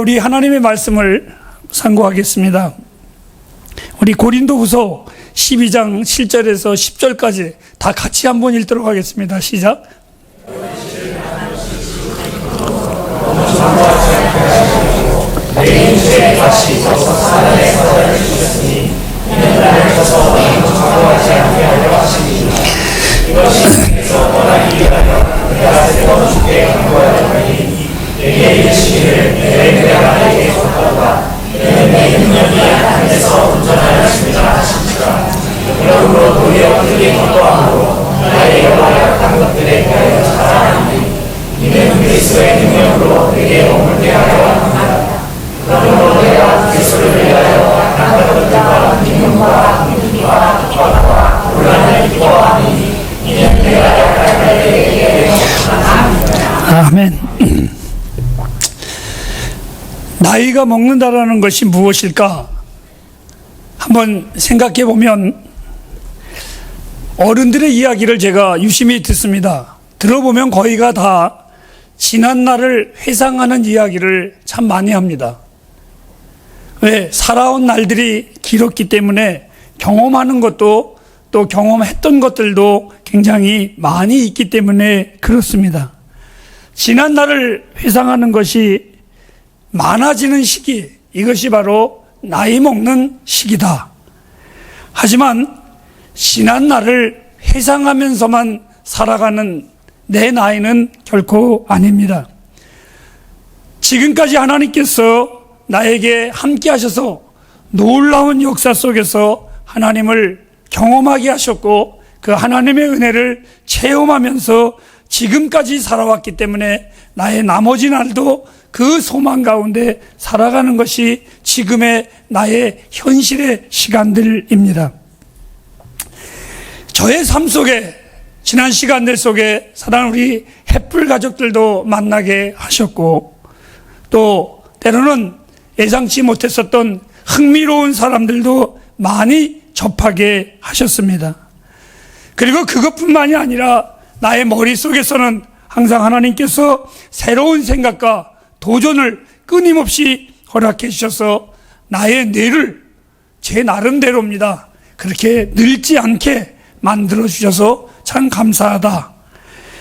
우리 하나님의 말씀을 상고하겠습니다. 우리 고린도후서 12장 7절에서 10절까지 다 같이 한번 읽도록 하겠습니다. 시작. 내 인생에 다시 사단의 사자를 주셨으니 이는 나를 쳐서 사고하지 않게 하려 하시니라. 이것이 내게서 떠나기 위하여 내가 세 번 주께 간구하여 하니 내게 이르시기를 내가 나에게 속하도다. 이는 내 능력이 하나님께서 운전하여 주시라 하시니라. 그러므로 도리어 크게 기뻐하고 나의 여러 약한 것들에 대하여 자랑하니 이는 그리스도의 능력으로 내게 머물게 하려 합니다. 그러므로 내가 그리스도를 위하여 약한 것들과 기쁨과 능력과 기뻐와 곤란을 기뻐하니 이는 내가 약한 자에게 나타납니다. 아멘. 나이가 먹는다라는 것이 무엇일까? 한번 생각해 보면 어른들의 이야기를 제가 유심히 듣습니다. 들어보면 거의가 다 지난 날을 회상하는 이야기를 참 많이 합니다. 왜? 살아온 날들이 길었기 때문에 경험하는 것도 또 경험했던 것들도 굉장히 많이 있기 때문에 그렇습니다. 지난 날을 회상하는 것이 많아지는 시기, 이것이 바로 나이 먹는 시기다. 하지만 지난 날을 회상하면서만 살아가는 내 나이는 결코 아닙니다. 지금까지 하나님께서 나에게 함께 하셔서 놀라운 역사 속에서 하나님을 경험하게 하셨고 그 하나님의 은혜를 체험하면서 지금까지 살아왔기 때문에 나의 나머지 날도 그 소망 가운데 살아가는 것이 지금의 나의 현실의 시간들입니다. 저의 삶 속에 지난 시간들 속에 사랑하는 우리 햇불 가족들도 만나게 하셨고 또 때로는 예상치 못했었던 흥미로운 사람들도 많이 접하게 하셨습니다. 그리고 그것뿐만이 아니라 나의 머릿속에서는 항상 하나님께서 새로운 생각과 도전을 끊임없이 허락해 주셔서 나의 뇌를 제 나름대로입니다. 그렇게 늙지 않게 만들어 주셔서 참 감사하다.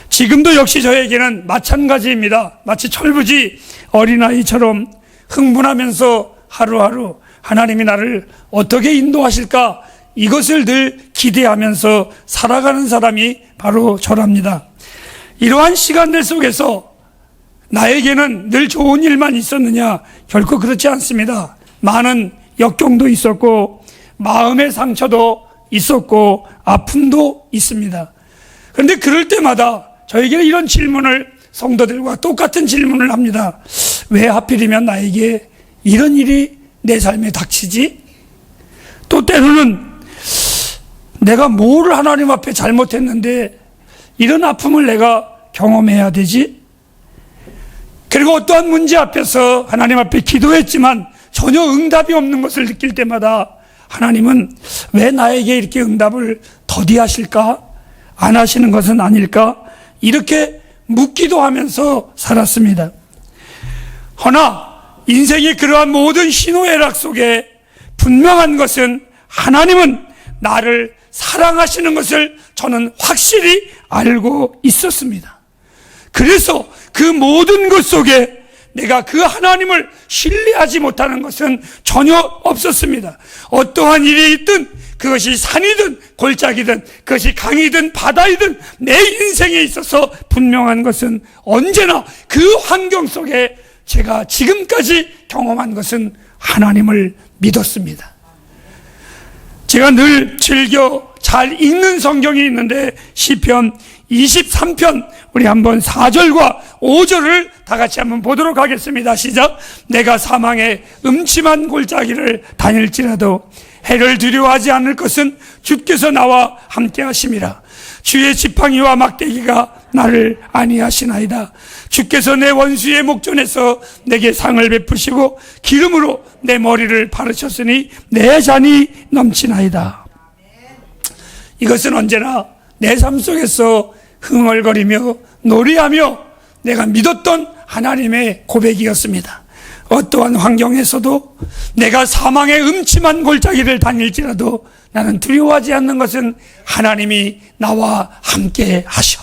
지금도 역시 저에게는 마찬가지입니다. 마치 철부지 어린아이처럼 흥분하면서 하루하루 하나님이 나를 어떻게 인도하실까 이것을 늘 기대하면서 살아가는 사람이 바로 저랍니다. 이러한 시간들 속에서 나에게는 늘 좋은 일만 있었느냐? 결코 그렇지 않습니다. 많은 역경도 있었고 마음의 상처도 있었고 아픔도 있습니다. 그런데 그럴 때마다 저에게는 이런 질문을 성도들과 똑같은 질문을 합니다. 왜 하필이면 나에게 이런 일이 내 삶에 닥치지? 또 때로는 내가 뭘 하나님 앞에 잘못했는데 이런 아픔을 내가 경험해야 되지? 그리고 어떠한 문제 앞에서 하나님 앞에 기도했지만 전혀 응답이 없는 것을 느낄 때마다 하나님은 왜 나에게 이렇게 응답을 더디하실까? 안 하시는 것은 아닐까? 이렇게 묻기도 하면서 살았습니다. 허나 인생의 그러한 모든 희노애락 속에 분명한 것은 하나님은 나를 사랑하시는 것을 저는 확실히 알고 있었습니다. 그래서 그 모든 것 속에 내가 그 하나님을 신뢰하지 못하는 것은 전혀 없었습니다. 어떠한 일이 있든 그것이 산이든 골짜기든 그것이 강이든 바다이든 내 인생에 있어서 분명한 것은 언제나 그 환경 속에 제가 지금까지 경험한 것은 하나님을 믿었습니다. 제가 늘 즐겨 잘 읽는 성경이 있는데 시편 23편 우리 한번 4절과 5절을 다 같이 한번 보도록 하겠습니다. 시작. 내가 사망의 음침한 골짜기를 다닐지라도 해를 두려워하지 않을 것은 주께서 나와 함께 하심이라. 주의 지팡이와 막대기가 나를 안위하시나이다. 주께서 내 원수의 목전에서 내게 상을 베푸시고 기름으로 내 머리를 바르셨으니 내 잔이 넘치나이다. 이것은 언제나 내 삶 속에서 흥얼거리며 노래하며 내가 믿었던 하나님의 고백이었습니다. 어떠한 환경에서도 내가 사망의 음침한 골짜기를 다닐지라도 나는 두려워하지 않는 것은 하나님이 나와 함께 하셔.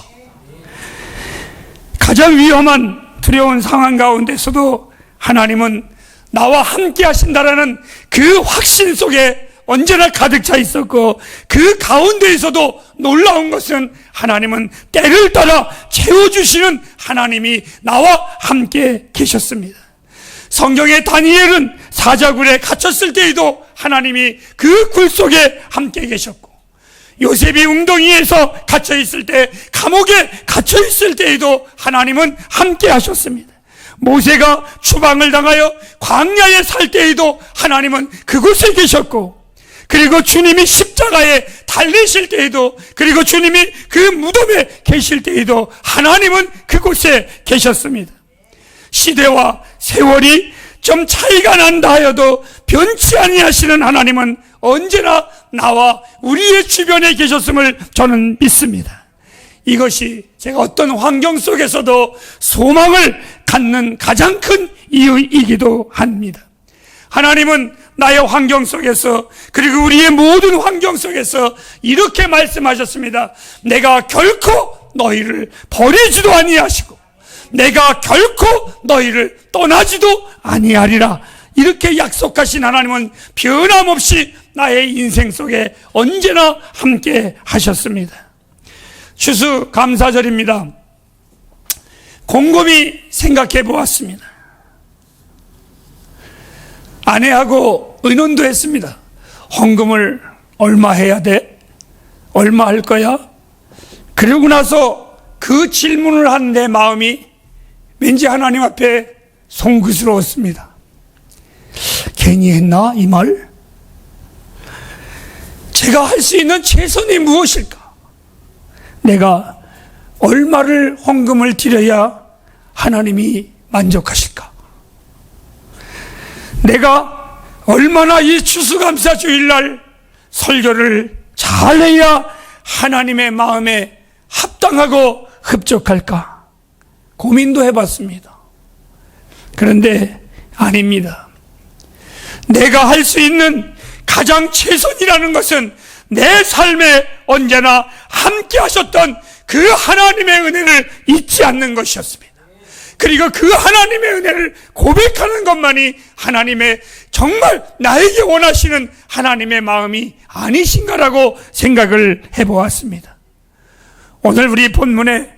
가장 위험한 두려운 상황 가운데서도 하나님은 나와 함께 하신다라는 그 확신 속에 언제나 가득 차 있었고, 그 가운데에서도 놀라운 것은 하나님은 때를 따라 채워주시는 하나님이 나와 함께 계셨습니다. 성경의 다니엘은 사자굴에 갇혔을 때에도 하나님이 그 굴 속에 함께 계셨고, 요셉이 웅덩이에서 갇혀있을 때, 감옥에 갇혀있을 때에도 하나님은 함께 하셨습니다. 모세가 추방을 당하여 광야에 살 때에도 하나님은 그곳에 계셨고, 그리고 주님이 십자가에 달리실 때에도, 그리고 주님이 그 무덤에 계실 때에도 하나님은 그곳에 계셨습니다. 시대와 세월이 좀 차이가 난다 하여도 변치 아니하시는 하나님은 언제나 나와 우리의 주변에 계셨음을 저는 믿습니다. 이것이 제가 어떤 환경 속에서도 소망을 갖는 가장 큰 이유이기도 합니다. 하나님은 나의 환경 속에서, 그리고 우리의 모든 환경 속에서 이렇게 말씀하셨습니다. 내가 결코 너희를 버리지도 아니하시고 내가 결코 너희를 떠나지도 아니하리라. 이렇게 약속하신 하나님은 변함없이 나의 인생 속에 언제나 함께 하셨습니다. 추수감사절입니다. 곰곰이 생각해 보았습니다. 아내하고 의논도 했습니다. 헌금을 얼마 해야 돼? 얼마 할 거야? 그러고 나서 그 질문을 한 내 마음이 왠지 하나님 앞에 송구스러웠습니다. 괜히 했나 이 말? 제가 할 수 있는 최선이 무엇일까? 내가 얼마를 헌금을 드려야 하나님이 만족하실까? 내가 얼마나 이 추수감사 주일날 설교를 잘해야 하나님의 마음에 합당하고 흡족할까? 고민도 해봤습니다. 그런데 아닙니다. 내가 할 수 있는 가장 최선이라는 것은 내 삶에 언제나 함께 하셨던 그 하나님의 은혜를 잊지 않는 것이었습니다. 그리고 그 하나님의 은혜를 고백하는 것만이 하나님의 정말 나에게 원하시는 하나님의 마음이 아니신가라고 생각을 해보았습니다. 오늘 우리 본문에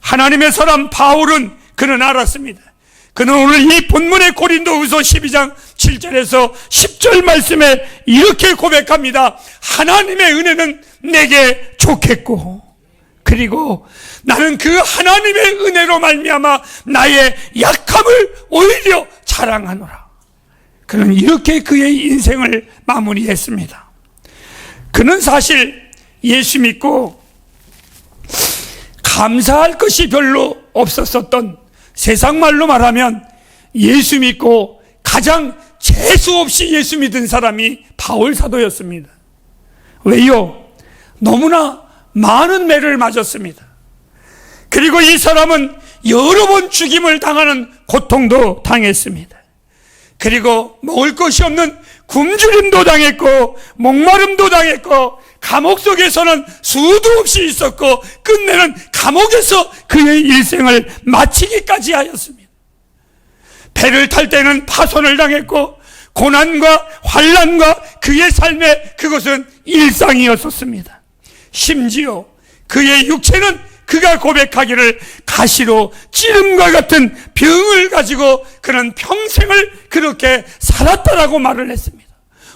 하나님의 사람 바울은 그는 알았습니다. 그는 오늘 이 본문의 고린도후서 12장 7절에서 10절 말씀에 이렇게 고백합니다. 하나님의 은혜는 내게 좋겠고, 그리고 나는 그 하나님의 은혜로 말미암아 나의 약함을 오히려 자랑하노라. 그는 이렇게 그의 인생을 마무리했습니다. 그는 사실 예수 믿고 감사할 것이 별로 없었던, 세상 말로 말하면 예수 믿고 가장 재수 없이 예수 믿은 사람이 바울 사도였습니다. 왜요? 너무나 많은 매를 맞았습니다. 그리고 이 사람은 여러 번 죽임을 당하는 고통도 당했습니다. 그리고 먹을 것이 없는 굶주림도 당했고, 목마름도 당했고, 감옥 속에서는 수도 없이 있었고, 끝내는 감옥에서 그의 일생을 마치기까지 하였습니다. 배를 탈 때는 파손을 당했고, 고난과 환난과 그의 삶에 그것은 일상이었었습니다. 심지어 그의 육체는 그가 고백하기를 가시로 찌름과 같은 병을 가지고 그는 평생을 그렇게 살았다라고 말을 했습니다.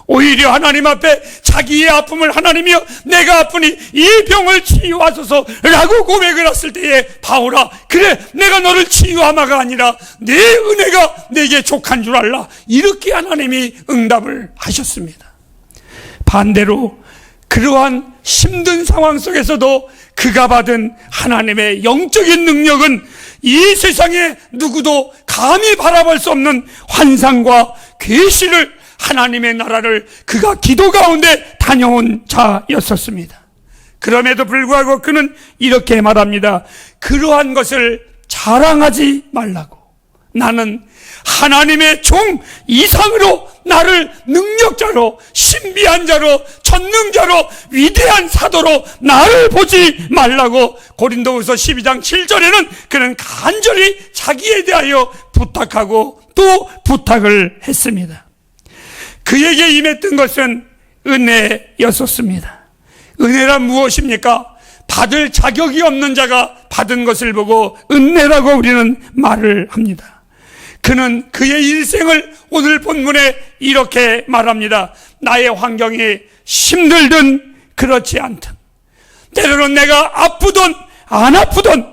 오히려 하나님 앞에 자기의 아픔을 하나님이여 내가 아프니 이 병을 치유하소서라고 고백을 했을 때에 바울아, 그래 내가 너를 치유하마가 아니라 내 은혜가 내게 족한 줄 알라, 이렇게 하나님이 응답을 하셨습니다. 반대로 그러한 힘든 상황 속에서도 그가 받은 하나님의 영적인 능력은 이 세상에 누구도 감히 바라볼 수 없는 환상과 계시를, 하나님의 나라를 그가 기도 가운데 다녀온 자였었습니다. 그럼에도 불구하고 그는 이렇게 말합니다. 그러한 것을 자랑하지 말라고. 나는 하나님의 종 이상으로 나를 능력자로, 신비한 자로, 전능자로, 위대한 사도로 나를 보지 말라고 고린도후서 12장 7절에는 그는 간절히 자기에 대하여 부탁하고 또 부탁을 했습니다. 그에게 임했던 것은 은혜였었습니다. 은혜란 무엇입니까? 받을 자격이 없는 자가 받은 것을 보고 은혜라고 우리는 말을 합니다. 그는 그의 일생을 오늘 본문에 이렇게 말합니다. 나의 환경이 힘들든 그렇지 않든, 때로는 내가 아프든 안 아프든,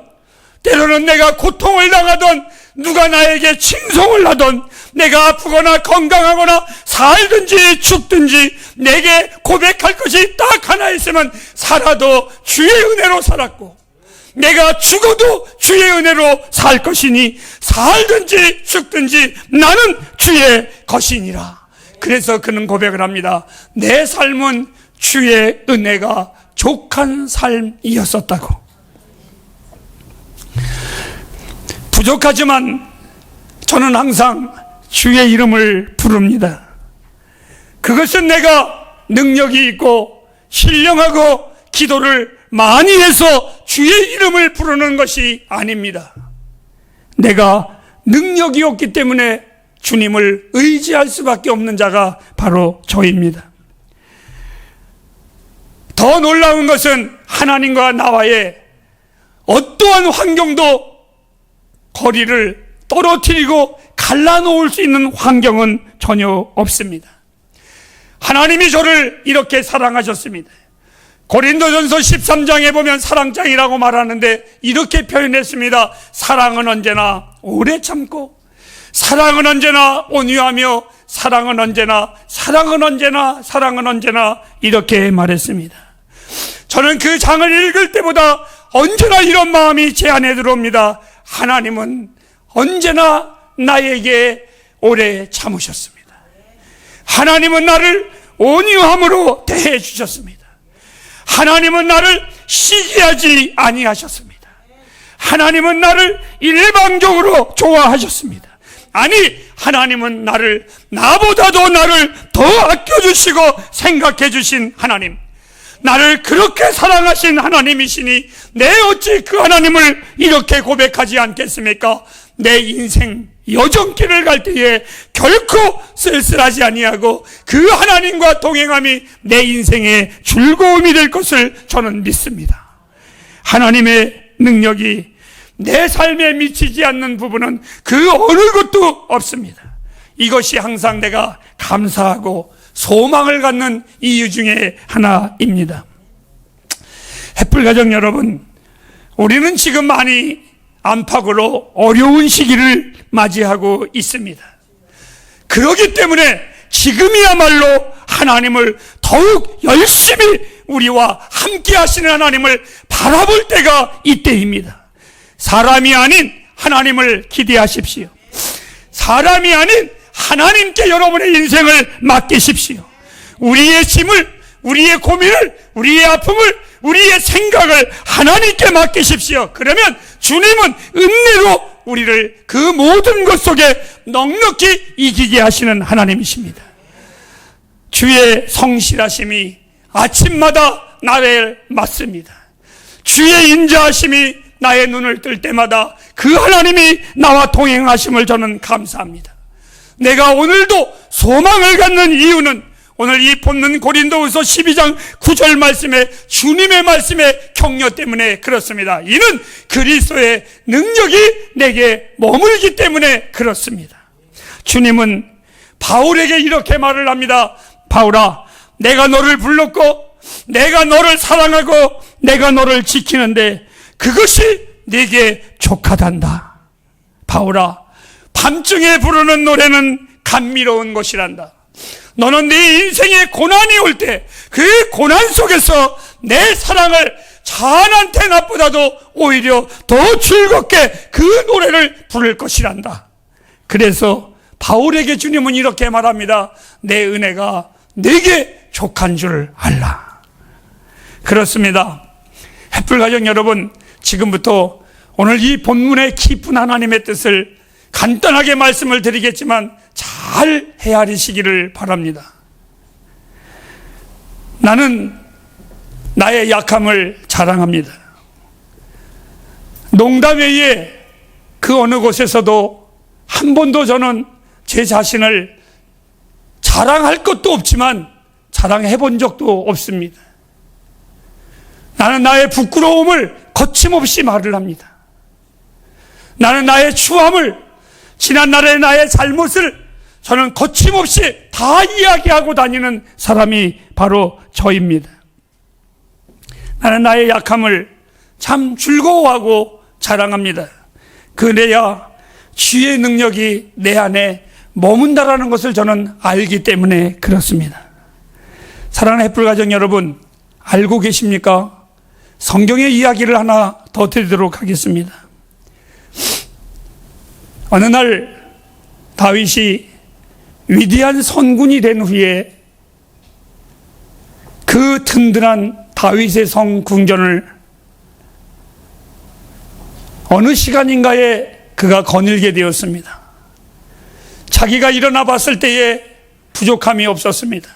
때로는 내가 고통을 당하든 누가 나에게 칭송을 하든, 내가 아프거나 건강하거나 살든지 죽든지 내게 고백할 것이 딱 하나 있으면 살아도 주의 은혜로 살았고 내가 죽어도 주의 은혜로 살 것이니 살든지 죽든지 나는 주의 것이니라. 그래서 그는 고백을 합니다. 내 삶은 주의 은혜가 족한 삶이었었다고. 부족하지만 저는 항상 주의 이름을 부릅니다. 그것은 내가 능력이 있고 신령하고 기도를 많이 해서 주의 이름을 부르는 것이 아닙니다. 내가 능력이 없기 때문에 주님을 의지할 수밖에 없는 자가 바로 저입니다. 더 놀라운 것은 하나님과 나와의 어떠한 환경도 거리를 떨어뜨리고 갈라놓을 수 있는 환경은 전혀 없습니다. 하나님이 저를 이렇게 사랑하셨습니다. 고린도전서 13장에 보면 사랑장이라고 말하는데 이렇게 표현했습니다. 사랑은 언제나 오래 참고, 사랑은 언제나 온유하며, 사랑은 언제나 이렇게 말했습니다. 저는 그 장을 읽을 때보다 언제나 이런 마음이 제 안에 들어옵니다. 하나님은 언제나 나에게 오래 참으셨습니다. 하나님은 나를 온유함으로 대해 주셨습니다. 하나님은 나를 시기하지 아니하셨습니다. 하나님은 나를 일방적으로 좋아하셨습니다. 아니, 하나님은 나보다도 나를 더 아껴주시고 생각해 주신 하나님, 나를 그렇게 사랑하신 하나님이시니 내 어찌 그 하나님을 이렇게 고백하지 않겠습니까? 내 인생 여정길을 갈 때에 결코 쓸쓸하지 아니하고 그 하나님과 동행함이 내 인생의 즐거움이 될 것을 저는 믿습니다. 하나님의 능력이 내 삶에 미치지 않는 부분은 그 어느 것도 없습니다. 이것이 항상 내가 감사하고 소망을 갖는 이유 중에 하나입니다. 햇불가족 여러분, 우리는 지금 많이 안팎으로 어려운 시기를 맞이하고 있습니다. 그렇기 때문에 지금이야말로 하나님을 더욱 열심히 우리와 함께 하시는 하나님을 바라볼 때가 이때입니다. 사람이 아닌 하나님을 기대하십시오. 사람이 아닌 하나님께 여러분의 인생을 맡기십시오. 우리의 짐을, 우리의 고민을, 우리의 아픔을, 우리의 생각을 하나님께 맡기십시오. 그러면 주님은 은혜로 우리를 그 모든 것 속에 넉넉히 이기게 하시는 하나님이십니다. 주의 성실하심이 아침마다 나를 맞습니다. 주의 인자하심이 나의 눈을 뜰 때마다 그 하나님이 나와 동행하심을 저는 감사합니다. 내가 오늘도 소망을 갖는 이유는 오늘 이 본문 고린도후서 12장 9절 말씀에 주님의 말씀에 격려 때문에 그렇습니다. 이는 그리스도의 능력이 내게 머물기 때문에 그렇습니다. 주님은 바울에게 이렇게 말을 합니다. 바울아, 내가 너를 불렀고 내가 너를 사랑하고 내가 너를 지키는데 그것이 네게 족하단다. 바울아, 밤중에 부르는 노래는 감미로운 것이란다. 너는 네 인생에 고난이 올 때 그 고난 속에서 내 사랑을 자한한테 나보다도 오히려 더 즐겁게 그 노래를 부를 것이란다. 그래서 바울에게 주님은 이렇게 말합니다. 내 은혜가 네게 족한 줄 알라. 그렇습니다. 햇불가족 여러분, 지금부터 오늘 이 본문의 깊은 하나님의 뜻을 간단하게 말씀을 드리겠지만 잘 헤아리시기를 바랍니다. 나는 나의 약함을 자랑합니다. 농담 외에 그 어느 곳에서도 한 번도 저는 제 자신을 자랑할 것도 없지만 자랑해 본 적도 없습니다. 나는 나의 부끄러움을 거침없이 말을 합니다. 나는 나의 추함을, 지난날의 나의 잘못을 저는 거침없이 다 이야기하고 다니는 사람이 바로 저입니다. 나는 나의 약함을 참 즐거워하고 자랑합니다. 그래야 주의 능력이 내 안에 머문다라는 것을 저는 알기 때문에 그렇습니다. 사랑하는 햇불가정 여러분, 알고 계십니까? 성경의 이야기를 하나 더 드리도록 하겠습니다. 어느 날 다윗이 위대한 선군이 된 후에 그 든든한 다윗의 성 궁전을 어느 시간인가에 그가 거닐게 되었습니다. 자기가 일어나 봤을 때에 부족함이 없었습니다.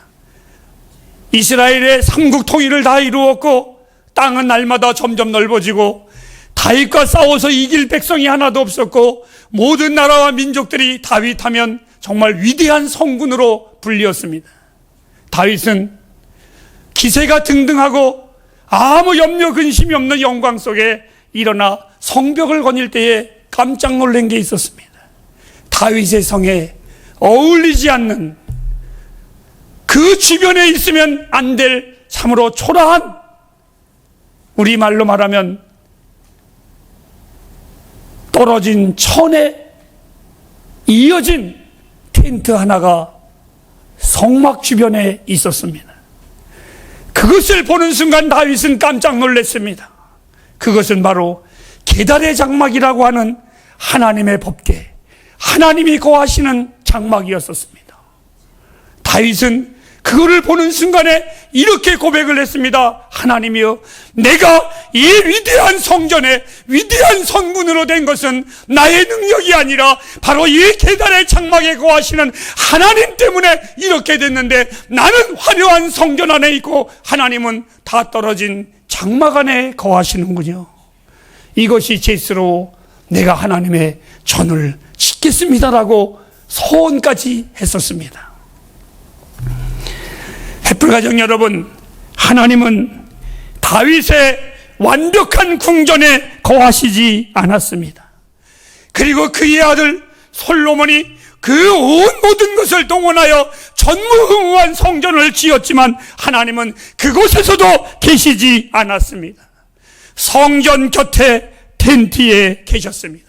이스라엘의 삼국 통일을 다 이루었고 땅은 날마다 점점 넓어지고 다윗과 싸워서 이길 백성이 하나도 없었고 모든 나라와 민족들이 다윗하면 정말 위대한 성군으로 불리었습니다. 다윗은 기세가 등등하고 아무 염려 근심이 없는 영광 속에 일어나 성벽을 거닐 때에 깜짝 놀란 게 있었습니다. 다윗의 성에 어울리지 않는, 그 주변에 있으면 안 될 참으로 초라한, 우리말로 말하면 떨어진 천에 이어진 텐트 하나가 성막 주변에 있었습니다. 그것을 보는 순간 다윗은 깜짝 놀랐습니다. 그것은 바로 계달의 장막이라고 하는 하나님의 법궤, 하나님이 거하시는 장막이었었습니다. 다윗은 그거를 보는 순간에 이렇게 고백을 했습니다. 하나님이여, 내가 이 위대한 성전에 위대한 성문으로 된 것은 나의 능력이 아니라 바로 이 계달의 장막에 거하시는 하나님 때문에 이렇게 됐는데, 나는 화려한 성전 안에 있고 하나님은 다 떨어진 장막 안에 거하시는군요. 이것이 제스로 내가 하나님의 전을 짓겠습니다라고 소원까지 했었습니다. 햇불가정 여러분, 하나님은 다윗의 완벽한 궁전에 거하시지 않았습니다. 그리고 그의 아들 솔로몬이 그 온 모든 것을 동원하여 전무후무한 성전을 지었지만 하나님은 그곳에서도 계시지 않았습니다. 성전 곁에 텐트에 계셨습니다.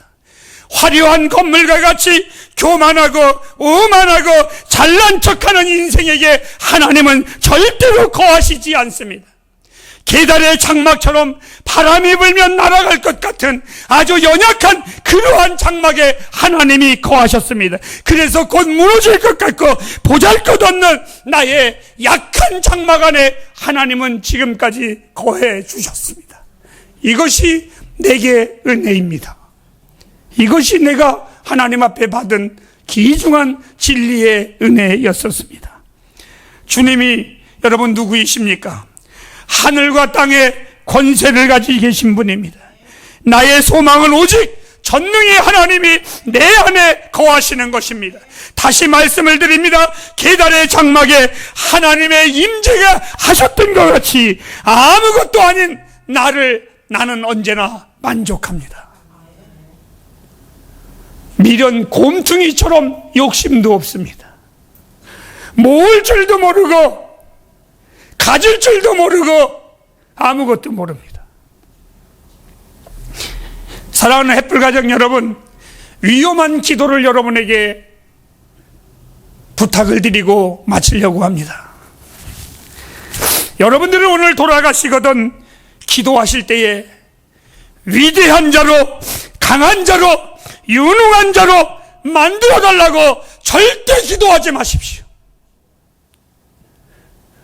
화려한 건물과 같이 교만하고 오만하고 잘난 척하는 인생에게 하나님은 절대로 거하시지 않습니다. 계달의 장막처럼 바람이 불면 날아갈 것 같은 아주 연약한 그러한 장막에 하나님이 거하셨습니다. 그래서 곧 무너질 것 같고 보잘것없는 나의 약한 장막 안에 하나님은 지금까지 거해 주셨습니다. 이것이 내게 은혜입니다. 이것이 내가 하나님 앞에 받은 귀중한 진리의 은혜였었습니다. 주님이 여러분 누구이십니까? 하늘과 땅의 권세를 가지고 계신 분입니다. 나의 소망은 오직 전능의 하나님이 내 안에 거하시는 것입니다. 다시 말씀을 드립니다. 계달의 장막에 하나님의 임재가 하셨던 것 같이 아무것도 아닌 나는 언제나 만족합니다. 미련 곰퉁이처럼 욕심도 없습니다. 모을 줄도 모르고 가질 줄도 모르고 아무것도 모릅니다. 사랑하는 햇불가정 여러분, 위험한 기도를 여러분에게 부탁을 드리고 마치려고 합니다. 여러분들은 오늘 돌아가시거든 기도하실 때에 위대한 자로, 강한 자로, 유능한 자로 만들어달라고 절대 기도하지 마십시오.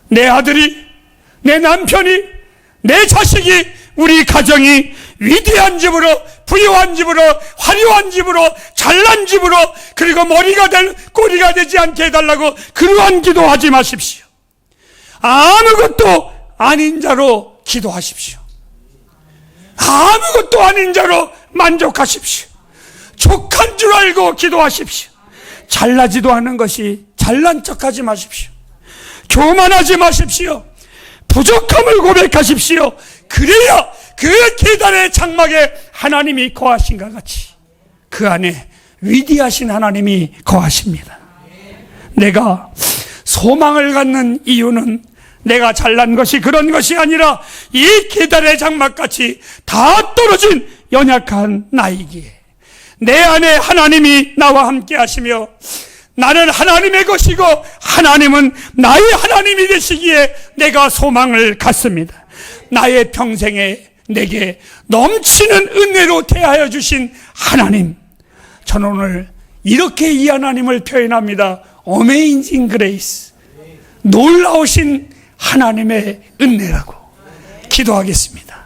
내 아들이, 내 남편이, 내 자식이, 우리 가정이 위대한 집으로 부유한 집으로, 화려한 집으로, 잘난 집으로, 그리고 머리가 될 꼬리가 되지 않게 해달라고 그러한 기도하지 마십시오. 아무것도 아닌 자로 기도하십시오. 아무것도 아닌 자로 만족하십시오. 족한 줄 알고 기도하십시오. 잘나지도 않은 것이 잘난 척하지 마십시오. 교만하지 마십시오. 부족함을 고백하십시오. 그래야 그 계단의 장막에 하나님이 거하신가 같이 그 안에 위대하신 하나님이 거하십니다. 내가 소망을 갖는 이유는 내가 잘난 것이 그런 것이 아니라 이 계단의 장막같이 다 떨어진 연약한 나이기에 내 안에 하나님이 나와 함께 하시며 나는 하나님의 것이고 하나님은 나의 하나님이 되시기에 내가 소망을 갖습니다. 나의 평생에 내게 넘치는 은혜로 대하여 주신 하나님, 저는 오늘 이렇게 이 하나님을 표현합니다. Amazing Grace, 놀라우신 하나님의 은혜라고 기도하겠습니다.